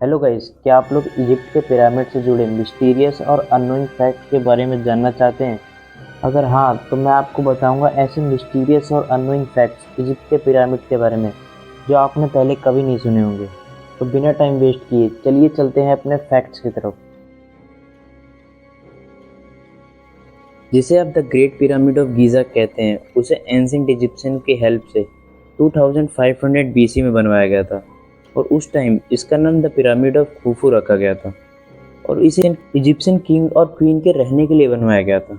Hello guys, क्या आप लोग इजिप्ट के पिरामिड से जुड़े मिस्टीरियस और अननोइंग फैक्ट के बारे में जानना चाहते हैं? अगर हाँ, तो मैं आपको बताऊंगा ऐसे मिस्टीरियस और अननोइंग फैक्ट्स इजिप्ट के पिरामिड के बारे में जो आपने पहले कभी नहीं सुने होंगे। तो बिना टाइम वेस्ट किए चलिए चलते हैं अपने फैक्ट्स की तरफ। जिसे आप the great pyramid of Giza कहते हैं, उसे एंशिएंट इजिप्शियन की हेल्प से 2500 बीसी में बनवाया गया था और उस टाइम इसका नाम द पिरामिड ऑफ खुफू रखा गया था और इसे इजिप्शियन किंग और क्वीन के रहने के लिए बनवाया गया था।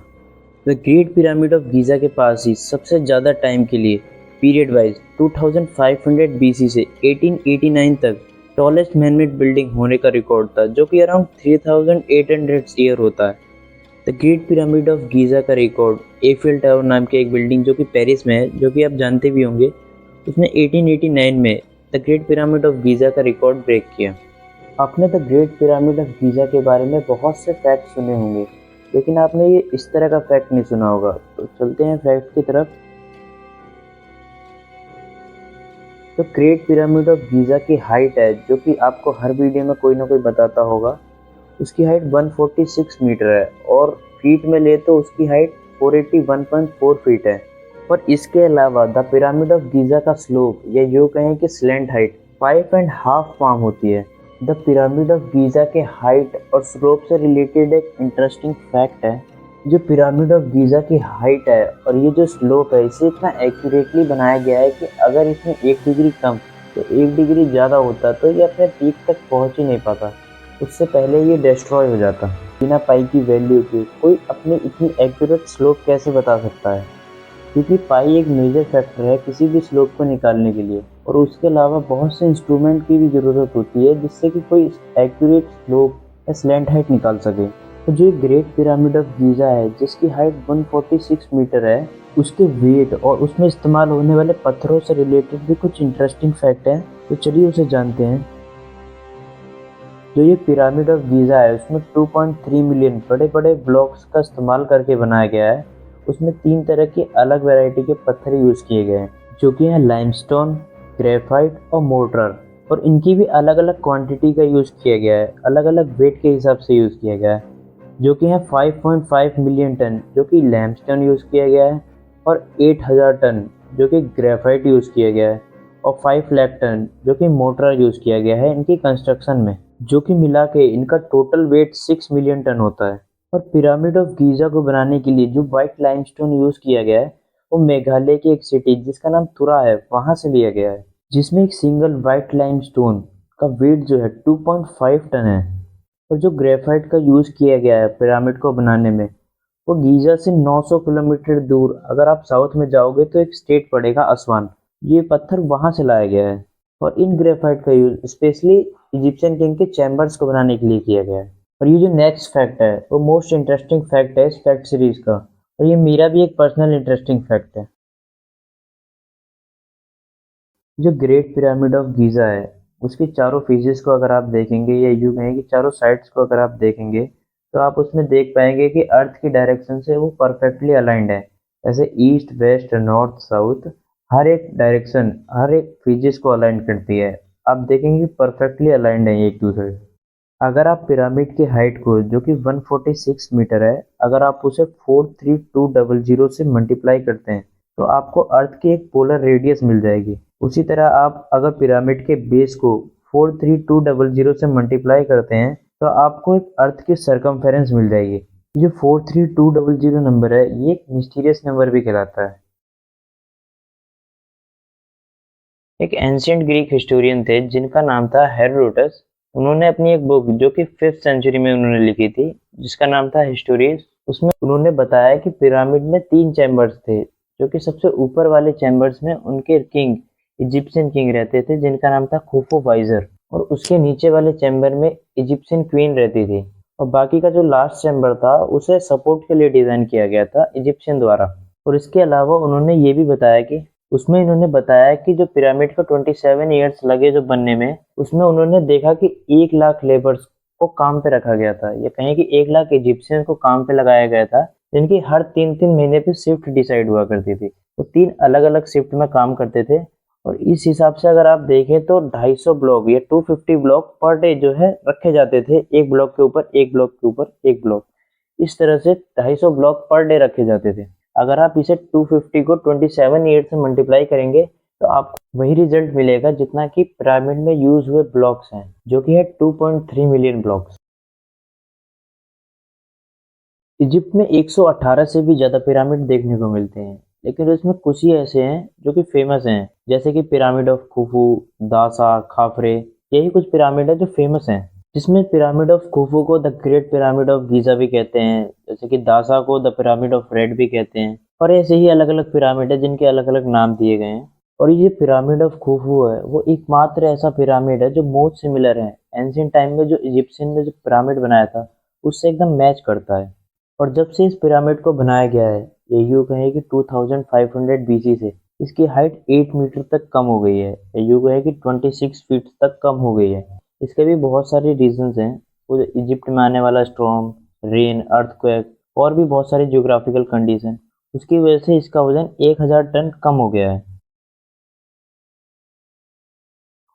The great pyramid of Giza के पास ही सबसे ज़्यादा टाइम के लिए पीरियड वाइज 2500 बीसी से 1889 तक टॉलेस्ट मैनमेड बिल्डिंग होने का रिकॉर्ड था, जो कि अराउंड 3800 ईयर होता है। The great pyramid of Giza का रिकॉर्ड एफिल टावर नाम की एक बिल्डिंग जो कि पेरिस में है, जो कि आप जानते भी होंगे, उसने 1889 में the great pyramid of Giza का रिकॉर्ड ब्रेक किया। आपने the great pyramid of Giza के बारे में बहुत से फैक्ट सुने होंगे, लेकिन आपने ये इस तरह का फैक्ट नहीं सुना होगा। तो चलते हैं फैक्ट की तरफ। तो ग्रेट पिरामिड ऑफ गीज़ा की हाइट है, जो कि आपको हर वीडियो में कोई ना कोई बताता होगा, उसकी हाइट 146 मीटर है और फीट में ले तो उसकी हाइट 481.4 फीट है। और इसके अलावा द पिरामिड ऑफ गीज़ा का स्लोप या यूँ कहें कि स्लैंट हाइट 5.5 पाम होती है। द पिरामिड ऑफ गीज़ा के हाइट और स्लोप से रिलेटेड एक इंटरेस्टिंग फैक्ट है। जो पिरामिड ऑफ गीज़ा की हाइट है और ये जो स्लोप है, इसे इतना एक्यूरेटली बनाया गया है कि अगर इसमें 1 डिग्री कम तो 1 डिग्री ज़्यादा होता तो ये अपने पीक तक पहुंच ही नहीं पाता, उससे पहले ये डिस्ट्रॉय हो जाता। बिना पाई की वैल्यू के कोई अपनी इतनी एक्यूरेट स्लोप कैसे बता सकता है? क्योंकि पाई एक मेजर फैक्टर है किसी भी स्लोप को निकालने के लिए, और उसके अलावा बहुत से इंस्ट्रूमेंट की भी ज़रूरत होती है जिससे कि कोई एक्यूरेट स्लोप या स्लैंट हाइट निकाल सके। तो जो ग्रेट पिरामिड ऑफ गीज़ा है, जिसकी हाइट 146 मीटर है, उसके वेट और उसमें इस्तेमाल होने वाले पत्थरों से रिलेटेड भी कुछ इंटरेस्टिंग फैक्ट है। तो चलिए उसे जानते हैं। जो ये पिरामिड ऑफ गीज़ा है, उसमें 2.3 मिलियन बड़े बड़े ब्लॉक्स का इस्तेमाल करके बनाया गया है। उसमें 3 तरह की अलग वैरायटी के पत्थर यूज़ किए गए हैं, जो कि हैं लाइमस्टोन, ग्रेफाइट और मोर्टार। और इनकी भी अलग अलग क्वांटिटी का यूज़ किया गया है, अलग अलग वेट के हिसाब से यूज़ किया गया है, जो कि है 5.5 मिलियन टन जो कि लैमस्टोन यूज़ किया गया है, और 8000 टन जो कि ग्रेफाइट यूज़ किया गया है, और 5 लाख टन जो कि मोर्टार यूज़ किया गया है इनकी कंस्ट्रक्शन में, जो कि मिला के इनका टोटल वेट 6 मिलियन टन होता है। और पिरामिड ऑफ गीज़ा को बनाने के लिए जो वाइट लाइमस्टोन यूज़ किया गया है, वो मेघालय की एक सिटी जिसका नाम तुरा है, वहाँ से लिया गया है, जिसमें एक सिंगल वाइट लाइमस्टोन का वेट जो है 2.5 टन है। और जो ग्रेफाइट का यूज़ किया गया है पिरामिड को बनाने में, वो गीज़ा से 900 किलोमीटर दूर, अगर आप साउथ में जाओगे तो एक स्टेट पड़ेगा असवान, ये पत्थर वहाँ से लाया गया है। और इन ग्रेफाइट का यूज़ स्पेशली इजिप्शियन किंग के चैम्बर्स को बनाने के लिए किया गया है। और ये जो नेक्स्ट फैक्ट है वो मोस्ट इंटरेस्टिंग फैक्ट है इस फैक्ट सीरीज का, और ये मेरा भी एक पर्सनल इंटरेस्टिंग फैक्ट है। जो ग्रेट पिरामिड ऑफ गीज़ा है, उसकी चारों फेसेस को अगर आप देखेंगे या यूँ कहें कि चारों साइड्स को अगर आप देखेंगे, तो आप उसमें देख पाएंगे कि अर्थ की डायरेक्शन से वो परफेक्टली अलाइंड है। जैसे ईस्ट, वेस्ट, नॉर्थ, साउथ, हर एक डायरेक्शन हर एक फेजेस को अलाइन करती है। आप देखेंगे परफेक्टली अलाइंड है एक दूसरे से। अगर आप पिरामिड की हाइट को, जो कि 146 मीटर है, अगर आप उसे 43200 से मल्टीप्लाई करते हैं तो आपको अर्थ की एक पोलर रेडियस मिल जाएगी। उसी तरह आप अगर पिरामिड के बेस को 43200 से मल्टीप्लाई करते हैं तो आपको एक अर्थ की सरकमफेरेंस मिल जाएगी। जो 43200 नंबर है, ये एक मिस्टीरियस नंबर भी कहलाता है। एक एंशियंट ग्रीक हिस्टोरियन थे जिनका नाम था हेरोडोटस। उन्होंने अपनी एक बुक जो कि 5th सेंचुरी में उन्होंने लिखी थी, जिसका नाम था हिस्टोरियस, उसमें उन्होंने बताया कि पिरामिड में 3 चैम्बर्स थे, जो कि सबसे ऊपर वाले चैम्बर्स में उनके किंग, इजिप्शियन किंग रहते थे जिनका नाम था खुफू वाइजर, और उसके नीचे वाले चैम्बर में इजिप्शियन क्वीन रहती थी, और बाकी का जो लास्ट चैम्बर था उसे सपोर्ट के लिए डिज़ाइन किया गया था इजिप्शियन द्वारा। और इसके अलावा उन्होंने ये भी बताया कि उसमें इन्होंने बताया कि जो पिरामिड को 27 ईयर्स लगे जो बनने में, उसमें उन्होंने देखा कि 1 लाख लेबर्स को काम पे रखा गया था, या कहें कि 1 लाख इजिप्शियन को काम पे लगाया गया था, जिनकी हर 3-3 महीने पे शिफ्ट डिसाइड हुआ करती थी। तो 3 अलग अलग शिफ्ट में काम करते थे, और इस हिसाब से अगर आप देखें तो 250 ब्लॉक या 250 ब्लॉक पर डे जो है रखे जाते थे, एक ब्लॉक के ऊपर एक ब्लॉक के ऊपर एक ब्लॉक, इस तरह से 250 ब्लॉक पर डे रखे जाते थे। अगर आप इसे 250 को 27 ईयर से मल्टीप्लाई करेंगे तो आपको वही रिजल्ट मिलेगा जितना कि पिरामिड में यूज हुए ब्लॉक्स हैं, जो कि है 2.3 मिलियन ब्लॉक्स। इजिप्ट में 118 से भी ज़्यादा पिरामिड देखने को मिलते हैं, लेकिन उसमें कुछ ही ऐसे हैं जो कि फेमस हैं, जैसे कि पिरामिड ऑफ खुफू, दासा, खाफरे। यही कुछ पिरामिड है जो फेमस हैं, जिसमें पिरामिड ऑफ खुफू को the great pyramid of Giza भी कहते हैं, जैसे कि दासा को द पिरामिड ऑफ रेड भी कहते हैं, और ऐसे ही अलग अलग पिरामिड है जिनके अलग अलग नाम दिए गए हैं। और ये पिरामिड ऑफ खुफू है वो एकमात्र ऐसा पिरामिड है जो मोस्ट सिमिलर है एंशियंट टाइम में जो इजिप्शियन ने जो पिरामिड बनाया था उससे एकदम मैच करता है। और जब से इस पिरामिड को बनाया गया है, ये यूँ कहें कि 2500 बीसी से इसकी हाइट 8 मीटर तक कम हो गई है, या यूँ कहें कि 26 फीट तक कम हो गई है। इसके भी बहुत सारे रीजंस हैं, वो इजिप्ट में आने वाला स्टॉर्म, रेन, अर्थक्वेक और भी बहुत सारी जियोग्राफिकल कंडीशन, उसकी वजह से इसका वजन 1000 टन कम हो गया है।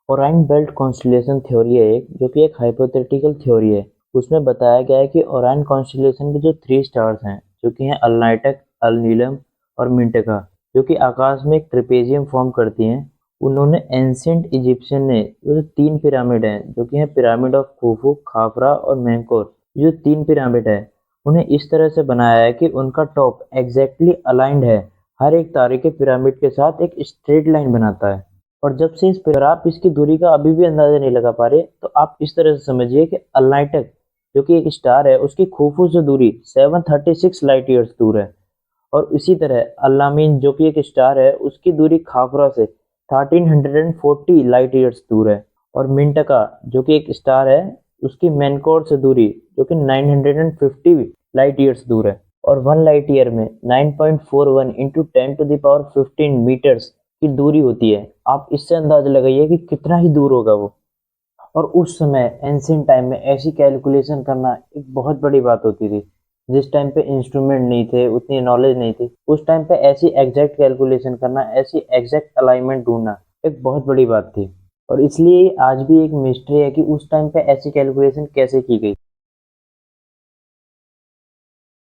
ओराइन बेल्ट कॉन्स्टेलेशन थ्योरी है एक, जो कि एक हाइपोथेटिकल थ्योरी है। उसमें बताया गया है कि ओराइन कॉन्स्टेलेशन में जो 3 स्टार्स हैं, जो कि हैं अलनाइटक, अलनीलम और मिंटका, जो कि आकाश में एक ट्रेपेजियम फॉर्म करती हैं। उन्होंने एंशियंट इजिप्शियन ने जो 3 पिरामिड हैं, जो कि हैं पिरामिड ऑफ खुफू, खाफरा और मेंकोर, जो 3 पिरामिड है, उन्हें इस तरह से बनाया है कि उनका टॉप एग्जैक्टली अलाइंड है, हर एक तारे के पिरामिड के साथ एक स्ट्रेट लाइन बनाता है। और जब से इस पे अगर आप इसकी दूरी का अभी भी अंदाजा नहीं लगा पा रहे, तो आप इस तरह से समझिए कि अलनाइटक, जो कि एक स्टार है, उसकी खुफू से दूरी 736 लाइट ईयर्स दूर है। और इसी तरह अल्लामीन, जो कि एक स्टार है, उसकी दूरी खाफरा से 1340 लाइट ईयर्स दूर है। और मिंटका, जो कि एक स्टार है, उसकी मेनकोर से दूरी जो कि 950 लाइट ईयर्स दूर है। और 1 लाइट ईयर में 9.41 into 10 to the power 15 metres की दूरी होती है। आप इससे अंदाजा लगाइए कि कितना ही दूर होगा वो। और उस समय एंशिएंट टाइम में ऐसी कैलकुलेशन करना एक बहुत बड़ी बात होती थी। जिस टाइम पे इंस्ट्रूमेंट नहीं थे, उतनी नॉलेज नहीं थी, उस टाइम पे ऐसी एग्जैक्ट कैलकुलेशन करना, ऐसी एग्जैक्ट अलाइनमेंट ढूंढना एक बहुत बड़ी बात थी। और इसलिए आज भी एक मिस्ट्री है कि उस टाइम पे ऐसी कैलकुलेशन कैसे की गई।